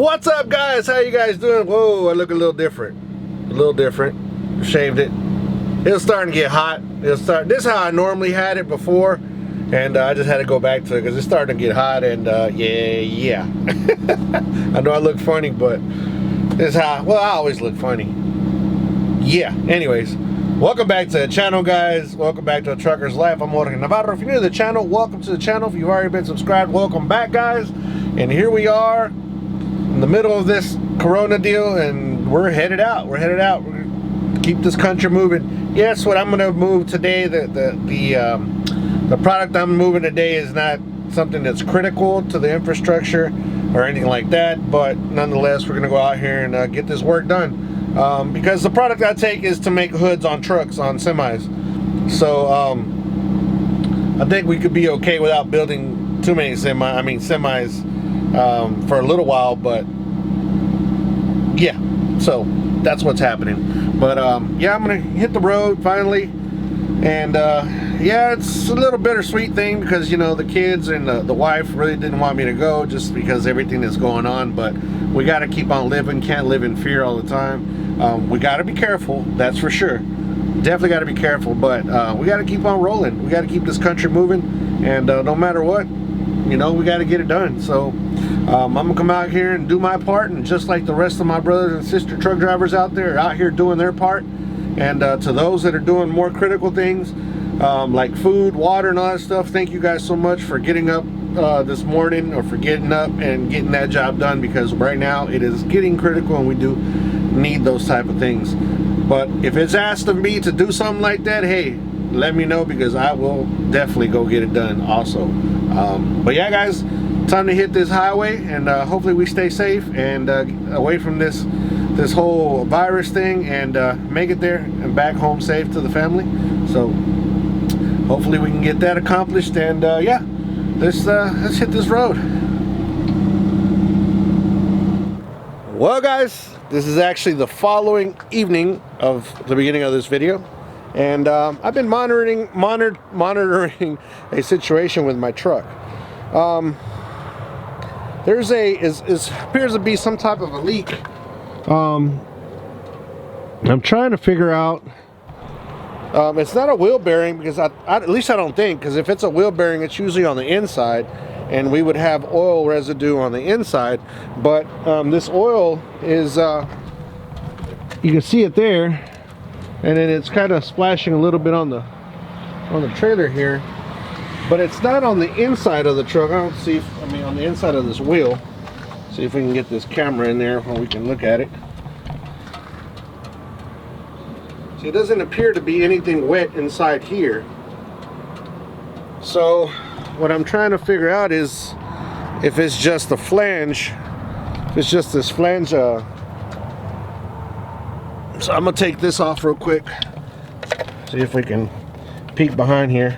What's up, guys? How you guys doing? Whoa, I look a little different. Shaved it. It's starting to get hot. This is how I normally had it before, and I just had to go back to it because it's starting to get hot. And yeah. I know I look funny, but this is how. Well, I always look funny. Yeah. Anyways, welcome back to the channel, guys. Welcome back to A Trucker's Life. I'm Jorge Navarro. If you're new to the channel, welcome to the channel. If you've already been subscribed, welcome back, guys. And here we are in the middle of this Corona deal, and we're headed out. We're gonna keep this country moving. Yes, what I'm gonna move today, the product I'm moving today is not something that's critical to the infrastructure or anything like that, but nonetheless, we're gonna go out here and get this work done. Because the product I take is to make hoods on trucks, on semis. So I think we could be okay without building too many semis for a little while, but yeah, so that's what's happening. But yeah, I'm gonna hit the road finally, and yeah, it's a little bittersweet thing because, you know, the kids and the wife really didn't want me to go just because everything that's going on, but we got to keep on living. Can't live in fear all the time. We got to be careful, that's for sure. Definitely got to be careful, but we got to keep on rolling. We got to keep this country moving, and no matter what, you know, we got to get it done. So I'm gonna come out here and do my part, and just like the rest of my brothers and sister truck drivers out there are out here doing their part. And to those that are doing more critical things like food, water, and all that stuff, thank you guys so much for getting up this morning, or for getting up and getting that job done, because right now it is getting critical and we do need those type of things. But if it's asked of me to do something like that, hey, let me know, because I will definitely go get it done also. But yeah, guys, time to hit this highway, and hopefully we stay safe and away from this whole virus thing, and make it there and back home safe to the family. So hopefully we can get that accomplished, and yeah, let's hit this road. Well, guys, this is actually the following evening of the beginning of this video, and I've been monitoring a situation with my truck. There's appears to be some type of a leak. I'm trying to figure out. It's not a wheel bearing, because at least I don't think, because if it's a wheel bearing, it's usually on the inside, and we would have oil residue on the inside. But this oil is, you can see it there, and then it's kind of splashing a little bit on the trailer here, but it's not on the inside of the truck. I don't see, on the inside of this wheel. See if we can get this camera in there where we can look at it. See, it doesn't appear to be anything wet inside here. So what I'm trying to figure out is if it's just the flange. If it's just this flange. So I'm gonna take this off real quick. See if we can peek behind here.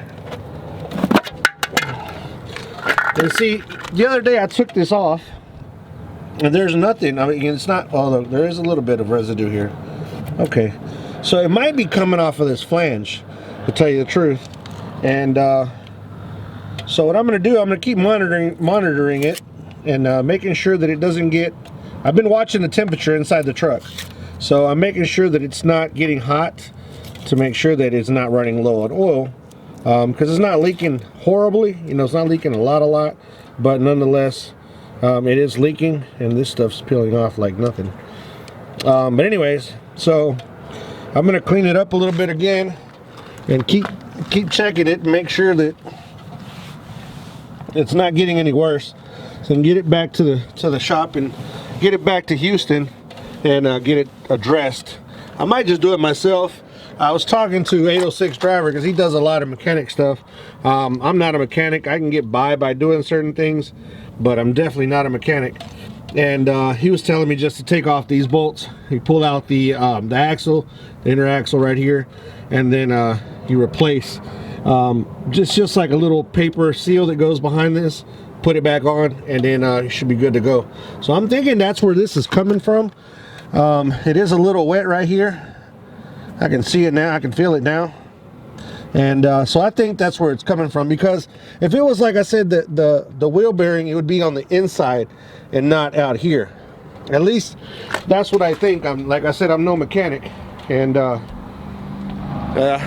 And see, the other day I took this off, and there's nothing. It's not, although there is a little bit of residue here. Okay, so it might be coming off of this flange, to tell you the truth. And so what I'm going to do, I'm going to keep monitoring it, and making sure that it doesn't get. I've been watching the temperature inside the truck, so I'm making sure that it's not getting hot, to make sure that it's not running low on oil, because it's not leaking horribly. You know, it's not leaking a lot, but nonetheless. It is leaking, and this stuff's peeling off like nothing. But anyways, so I'm gonna clean it up a little bit again, and keep checking it and make sure that it's not getting any worse. So I can get it back to the shop and get it back to Houston and get it addressed. I might just do it myself. I was talking to 806 driver, because he does a lot of mechanic stuff. I'm not a mechanic. I can get by doing certain things, but I'm definitely not a mechanic. And he was telling me just to take off these bolts. He pulled out the axle, the inner axle right here, and then you replace just like a little paper seal that goes behind this. Put it back on, and then you should be good to go. So I'm thinking that's where this is coming from. It is a little wet right here. I can see it now. I can feel it now. And so I think that's where it's coming from, because if it was, like I said, the wheel bearing, it would be on the inside and not out here. At least that's what I think. Like I said, I'm no mechanic, and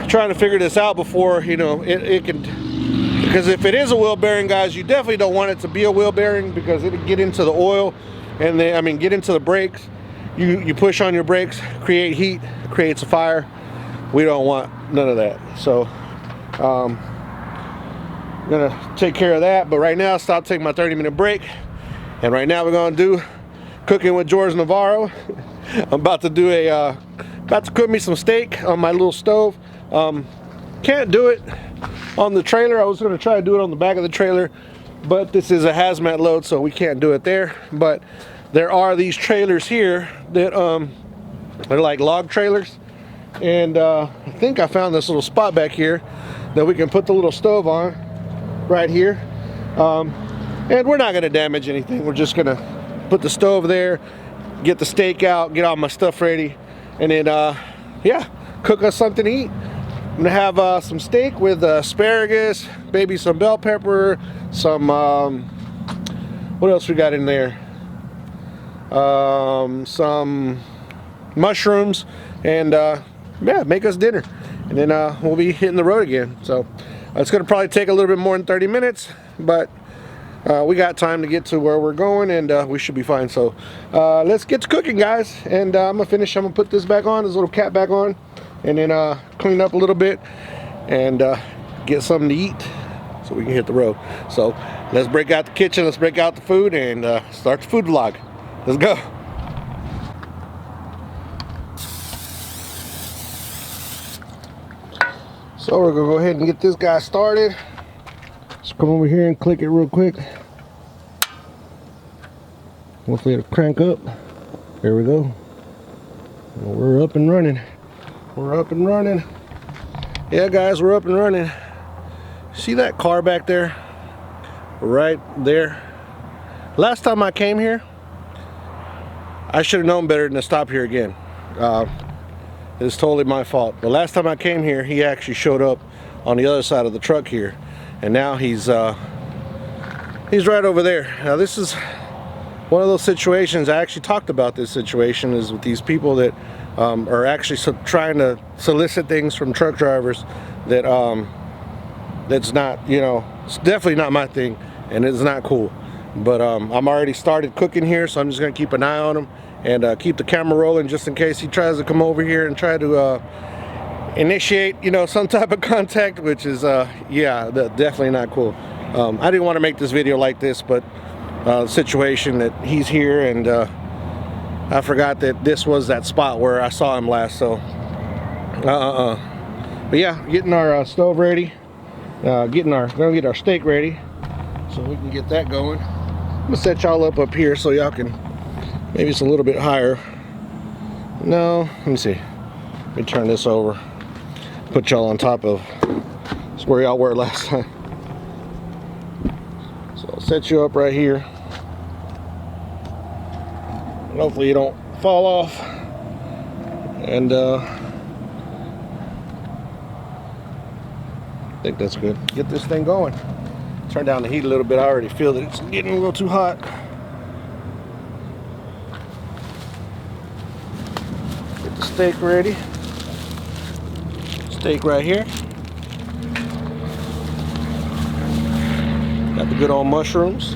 trying to figure this out before, you know, it can, because if it is a wheel bearing, guys, you definitely don't want it to be a wheel bearing, because it'll get into the oil, and then, I mean, get into the brakes. You push on your brakes, create heat, creates a fire. We don't want none of that. So I'm gonna take care of that. But right now, stop, take my 30-minute break, and right now we're gonna do cooking with George Navarro. I'm about to do about to cook me some steak on my little stove. Can't do it on the trailer. I was gonna try to do it on the back of the trailer, but this is a hazmat load, so we can't do it there. But there are these trailers here that they're like log trailers, and I think I found this little spot back here that we can put the little stove on right here. And we're not gonna damage anything. We're just gonna put the stove there, get the steak out, get all my stuff ready, and then yeah, cook us something to eat. I'm gonna have some steak with asparagus, maybe some bell pepper, some what else we got in there? Some mushrooms, and yeah, make us dinner, and then we'll be hitting the road again. So it's gonna probably take a little bit more than 30 minutes, but we got time to get to where we're going, and we should be fine. So let's get to cooking, guys, and I'm gonna put this back on, this little cap back on, and then clean up a little bit and get something to eat so we can hit the road. So let's break out the kitchen, let's break out the food, and start the food vlog. Let's go. So we're gonna go ahead and get this guy started. Just come over here and click it real quick. Hopefully it'll crank up. There we go. Well, we're up and running. We're up and running. Yeah, guys, we're up and running. See that car back there? Right there. Last time I came here, I should have known better than to stop here again. It's totally my fault. The last time I came here, he actually showed up on the other side of the truck here, and now he's right over there. Now this is one of those situations. I actually talked about this situation, is with these people that are actually trying to solicit things from truck drivers that that's not, you know, it's definitely not my thing, and it's not cool. But I'm already started cooking here, so I'm just gonna keep an eye on him and keep the camera rolling, just in case he tries to come over here and try to initiate, you know, some type of contact, which is yeah, definitely not cool. I didn't want to make this video like this, but the situation that he's here, and I forgot that this was that spot where I saw him last. So but yeah, getting our stove ready, gonna get our steak ready so we can get that going. I'm gonna set y'all up here so y'all can, maybe it's a little bit higher. No, let me see. Let me turn this over. Put y'all on top of, it's where y'all were last time. So I'll set you up right here. And hopefully you don't fall off. And I think that's good. Get this thing going. Turn down the heat a little bit. I already feel that it's getting a little too hot. Get the steak ready. Steak right here. Got the good old mushrooms.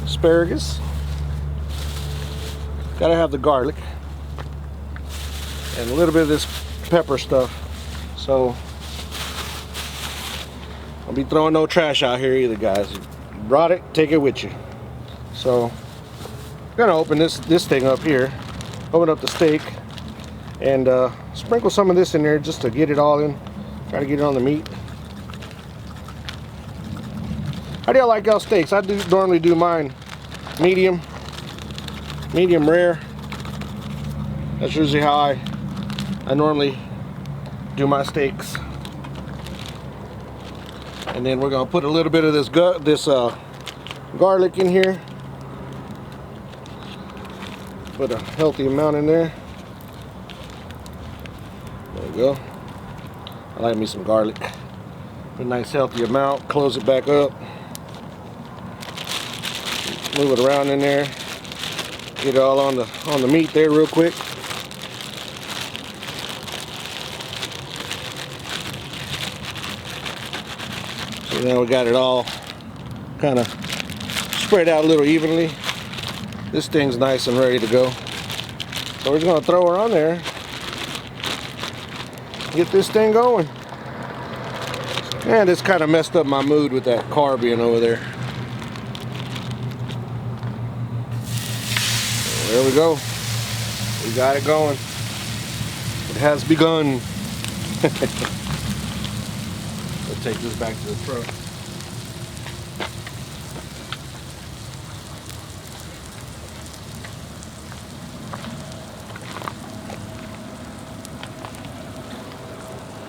Asparagus. Gotta have the garlic. And a little bit of this pepper stuff. So I'll be throwing no trash out here either, guys. You brought it, take it with you. So I'm gonna open this thing up here, open up the steak, and sprinkle some of this in there just to get it all in. Try to get it on the meat. How do y'all like y'all steaks? I do normally do mine medium rare. That's usually how I normally do my steaks. And then we're gonna put a little bit of this garlic in here. Put a healthy amount in there. There we go. I like me some garlic. A nice healthy amount. Close it back up. Move it around in there. Get it all on the meat there real quick. So now we got it all kind of spread out a little evenly. This thing's nice and ready to go. So we're just gonna throw her on there. Get this thing going. And it's kind of messed up my mood with that car being over there. There we go. We got it going. It has begun. Let's take this back to the truck.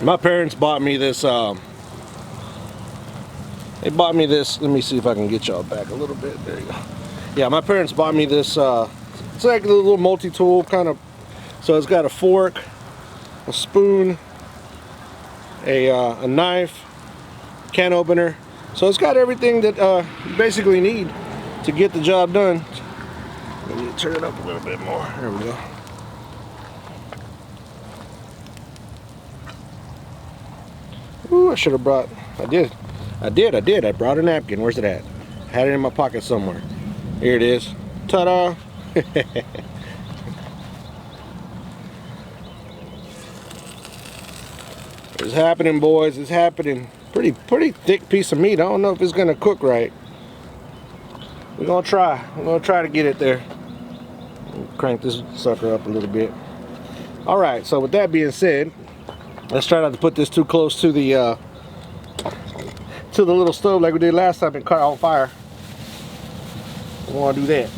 My parents bought me this, they bought me this, let me see if I can get y'all back a little bit, there you go. Yeah, my parents bought me this, it's like a little multi-tool kind of, so it's got a fork, a spoon, a knife, can opener, so it's got everything that you basically need to get the job done. Let me turn it up a little bit more, there we go. Ooh, I should have brought, I did. I brought a napkin. Where's it at? Had it in my pocket somewhere. Here it is. Ta-da! It's happening, boys. It's happening. Pretty thick piece of meat. I don't know if it's gonna cook right. We're gonna try. We're gonna try to get it there. Crank this sucker up a little bit. All right. So with that being said, let's try not to put this too close to the little stove like we did last time and caught on fire. We don't want to do that.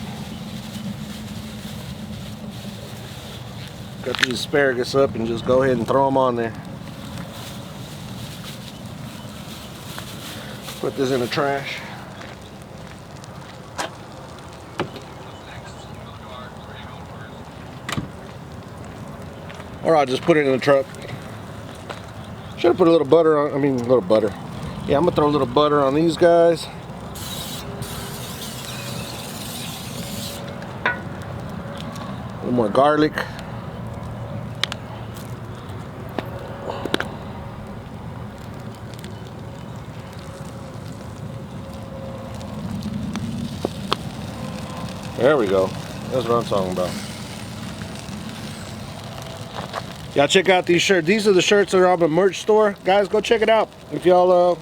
Got these asparagus up and just go ahead and throw them on there. Put this in the trash. Or I'll just put it in the truck. Should have put a little butter on, a little butter. Yeah, I'm gonna throw a little butter on these guys. A little more garlic. There we go. That's what I'm talking about. Y'all check out these shirts. These are the shirts that are on the merch store. Guys, go check it out. If y'all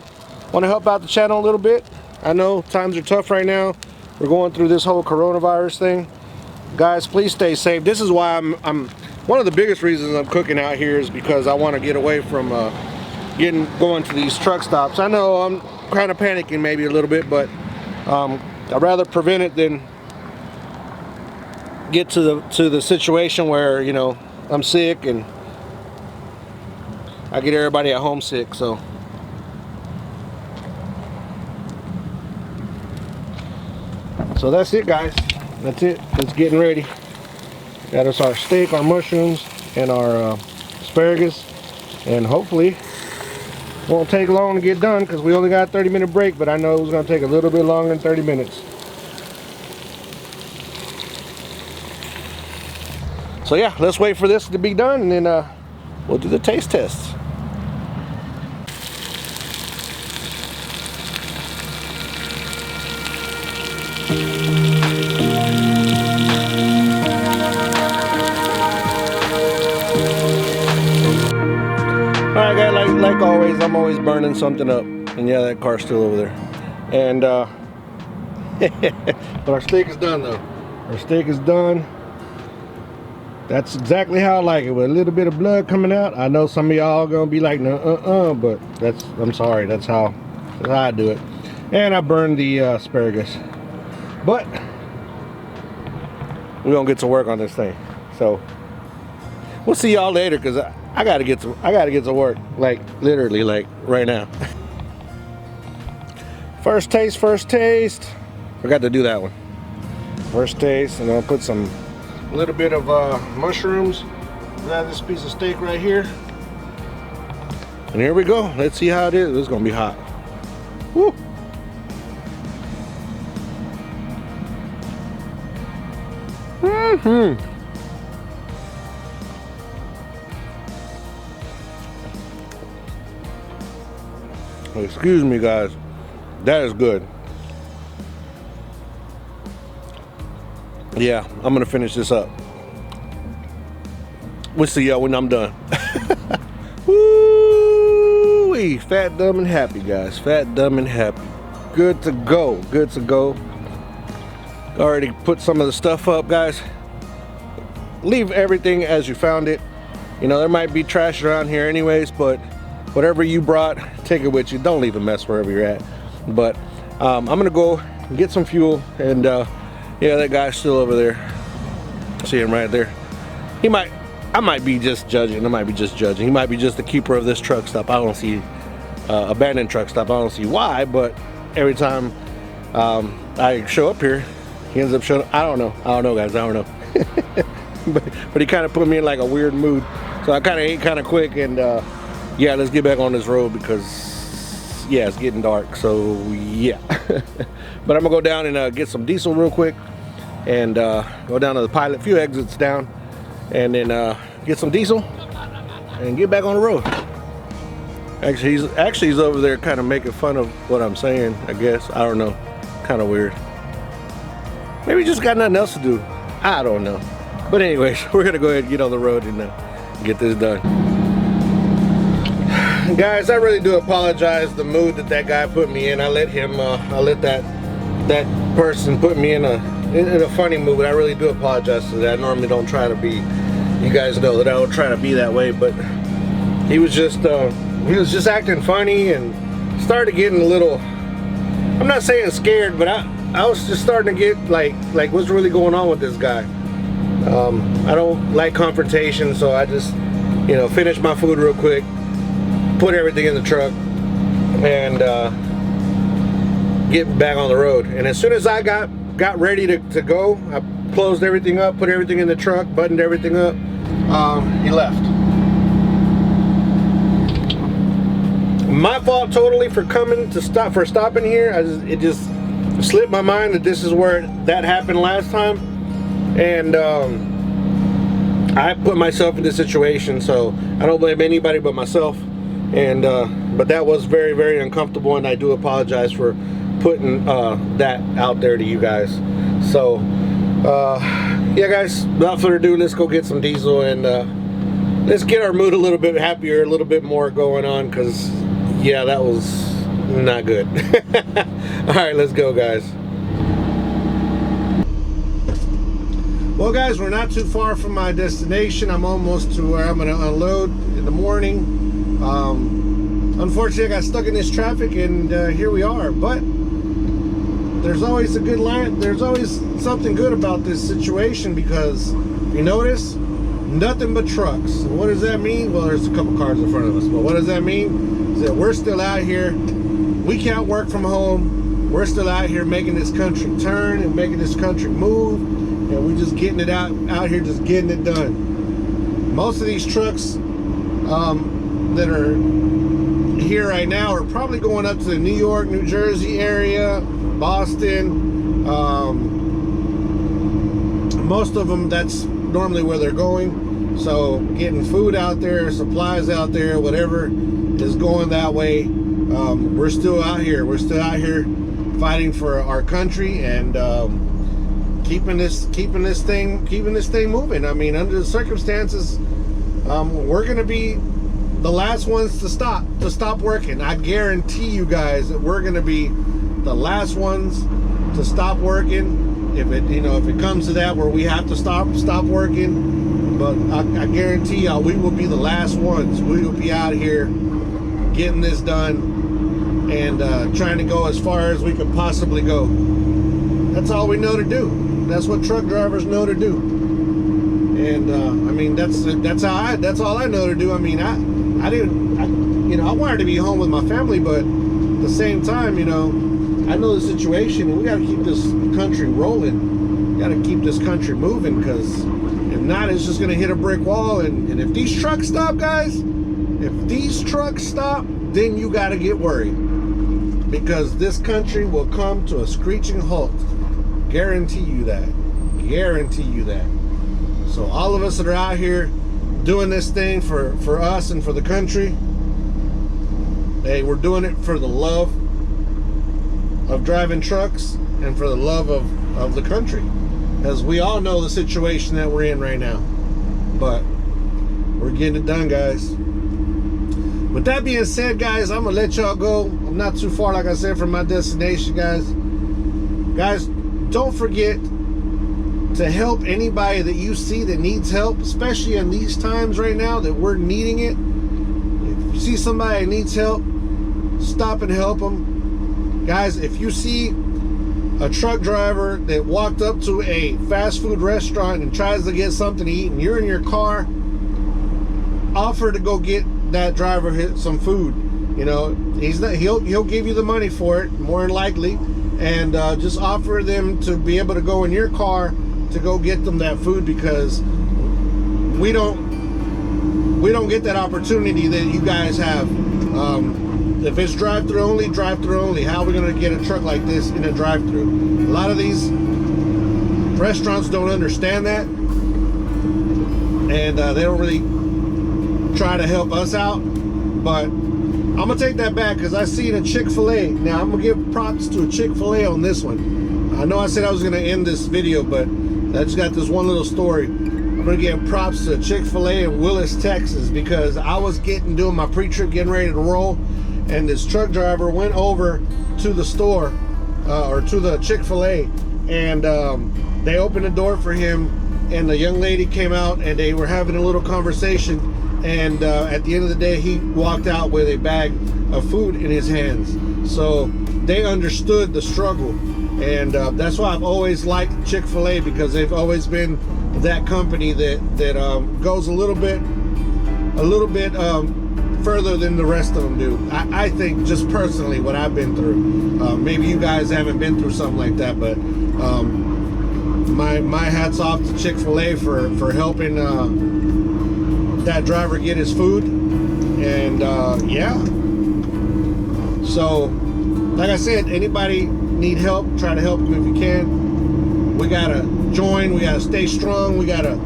want to help out the channel a little bit. I know times are tough right now. We're going through this whole coronavirus thing. Guys, please stay safe. This is why I'm one of the biggest reasons I'm cooking out here is because I want to get away from going to these truck stops. I know I'm kind of panicking maybe a little bit, but I'd rather prevent it than get to the situation where, you know, I'm sick and I get everybody at home sick. So that's it, guys. That's it. It's getting ready. Got us our steak, our mushrooms, and our asparagus, and hopefully won't take long to get done because we only got a 30-minute break, but I know it's going to take a little bit longer than 30 minutes. So yeah, let's wait for this to be done, and then we'll do the taste test. Alright guys, like always, I'm always burning something up. And yeah, that car's still over there. And but our steak is done though. Our steak is done. That's exactly how I like it, with a little bit of blood coming out. I know some of y'all gonna be like, no, but I'm sorry, that's how I do it. And I burned the asparagus. But we're gonna get to work on this thing. So we'll see y'all later, because I gotta get to work, like literally, like right now. First taste. Forgot to do that one. First taste, and I'll put some little bit of mushrooms. Grab this piece of steak right here, and here we go. Let's see how it is. It's gonna be hot. Woo! Excuse me, guys. That is good. Yeah, I'm gonna finish this up. We'll see y'all when I'm done. Woo-wee. Fat, dumb, and happy, guys. Fat, dumb, and happy. Good to go. Good to go. Already put some of the stuff up, guys. Leave everything as you found it. You know, there might be trash around here anyways, but whatever you brought, take it with you. Don't leave a mess wherever you're at. But I'm gonna go get some fuel, and yeah, that guy's still over there. See him right there. I might be just judging. He might be just the keeper of this truck stop. I don't see abandoned truck stop. I don't see why, but every time I show up here, he ends up showing up. I don't know, guys. I don't know. but he kind of put me in like a weird mood. So I kind of ate kind of quick, and yeah, let's get back on this road because yeah, it's getting dark. So yeah. But I'm gonna go down and get some diesel real quick, and go down to the pilot, few exits down, and then get some diesel and get back on the road. Actually he's over there kind of making fun of what I'm saying, I guess. I don't know, kind of weird. Maybe he just got nothing else to do. I don't know. But anyways, we're gonna go ahead and get on the road and get this done. Guys, I really do apologize the mood that guy put me in. I let that person put me in a funny mood. I really do apologize for that. I normally don't try to be, you guys know that I don't try to be that way, but he was just acting funny and started getting a little, I'm not saying scared, but I was just starting to get like what's really going on with this guy. I don't like confrontation, so I just, you know, finished my food real quick, put everything in the truck, and get back on the road. And as soon as I got ready to go, I closed everything up, put everything in the truck, buttoned everything up. He left. My fault totally for stopping here. It just slipped my mind that this is where that happened last time, and I put myself in this situation, so I don't blame anybody but myself. And but that was very, very uncomfortable, and I do apologize for putting that out there to you guys. So yeah, guys, without further ado, let's go get some diesel, and let's get our mood a little bit happier, a little bit more going on, because yeah, that was not good. All right, let's go, guys. Well, guys, we're not too far from my destination. I'm almost to where I'm going to unload in the morning. Unfortunately, I got stuck in this traffic, and here we are. But there's always a good line. There's always something good about this situation, because if you notice, nothing but trucks. What does that mean? Well, there's a couple cars in front of us, but what does that mean? Is that we're still out here. We can't work from home. We're still out here making this country turn and making this country move, and we're just getting it out here, just getting it done. Most of these trucks that are here right now are probably going up to the New York, New Jersey area, Boston. Most of them, that's normally where they're going. So getting food out there, supplies out there, whatever is going that way. We're still out here. We're still out here fighting for our country, and keeping this thing moving. I mean, under the circumstances, we're gonna be the last ones to stop working. I guarantee you guys that we're gonna be the last ones to stop working. If it comes to that where we have to stop working, but I guarantee y'all, we will be the last ones. We will be out here getting this done, and trying to go as far as we could possibly go. That's all we know to do. That's what truck drivers know to do. And I mean, that's all I know to do. I mean, I wanted to be home with my family, but at the same time, I know the situation, and we got to keep this country rolling. We got to keep this country moving, because if not, it's just going to hit a brick wall. And if these trucks stop, guys, then you got to get worried, because this country will come to a screeching halt. Guarantee you that. Guarantee you that. So all of us that are out here doing this thing for us and for the country, hey, we're doing it for the love of driving trucks and for the love of the country, because we all know the situation that we're in right now, but we're getting it done, guys. With that being said, guys, I'm gonna let y'all go. I'm not too far, like I said, from my destination, guys. Don't forget to help anybody that you see that needs help, especially in these times right now that we're needing it. If you see somebody that needs help, stop and help them. Guys, if you see a truck driver that walked up to a fast food restaurant and tries to get something to eat and you're in your car, offer to go get that driver some food. You know, he'll give you the money for it, more than likely, and just offer them to be able to go in your car to go get them that food, because we don't get that opportunity that you guys have. If it's drive-through only, drive-through only. How are we going to get a truck like this in a drive-through? A lot of these restaurants don't understand that, and they don't really try to help us out. But I'm going to take that back, because I seen a Chick-fil-A. Now, I'm going to give props to a Chick-fil-A on this one. I know I said I was going to end this video, but I just got this one little story. I'm going to give props to Chick-fil-A in Willis, Texas, because I was doing my pre-trip, getting ready to roll, and this truck driver went over to the store, or to the Chick-fil-A, and they opened the door for him, and the young lady came out, and they were having a little conversation, and at the end of the day, he walked out with a bag of food in his hands. So they understood the struggle, and that's why I've always liked Chick-fil-A, because they've always been that company that goes a little bit further than the rest of them do. I think, just personally, what I've been through. Maybe you guys haven't been through something like that, but my hat's off to Chick-fil-A for helping that driver get his food. And yeah. So, like I said, anybody need help, try to help them if you can. We gotta join. We gotta stay strong. We gotta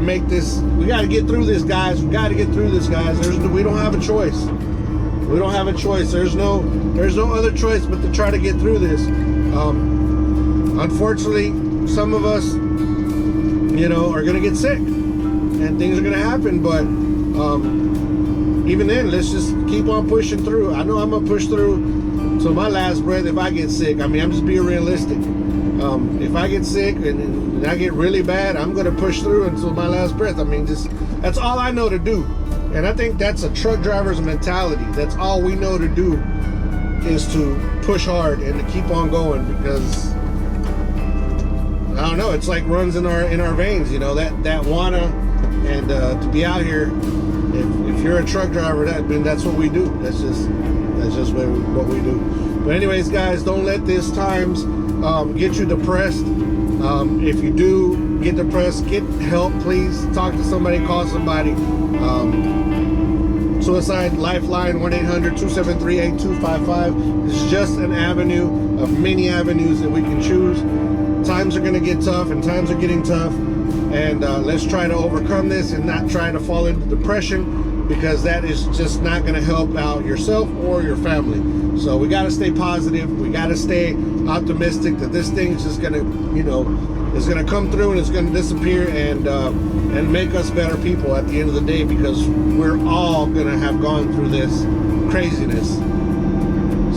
make this. We gotta get through this, guys. We gotta get through this, guys. We don't have a choice. We don't have a choice. There's no other choice but to try to get through this. Unfortunately, some of us, you know, are gonna get sick, and things are gonna happen. But even then, let's just keep on pushing through. I know I'm gonna push through to my last breath if I get sick. I mean, I'm just being realistic. If I get sick and I get really bad, I'm gonna push through until my last breath. I mean, that's all I know to do. And I think that's a truck driver's mentality. That's all we know to do, is to push hard and to keep on going, because I don't know, it's like runs in our veins, you know, that wanna, and to be out here, if you're a truck driver, that's what we do. That's just what we do. But anyways, guys, don't let these times get you depressed. If you do get depressed, get help, please. Talk to somebody, call somebody. Suicide Lifeline, 1-800-273-8255 is just an avenue of many avenues that we can choose. Times are going to get tough, and times are getting tough, and let's try to overcome this and not try to fall into depression, because that is just not going to help out yourself or your family. So we got to stay positive. We got to stay optimistic that this thing is just going to, you know, is going to come through, and it's going to disappear, and make us better people at the end of the day, because we're all going to have gone through this craziness.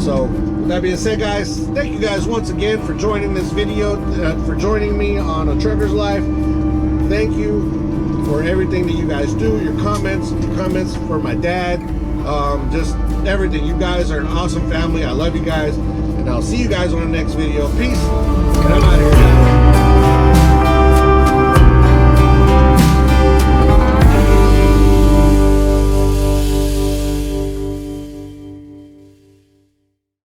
So with that being said, guys, thank you guys once again for joining this video, for joining me on A Trucker's Life. Thank you for everything that you guys do, your comments for my dad, just everything. You guys are an awesome family. I love you guys, and I'll see you guys on the next video. Peace, and I'm out of here.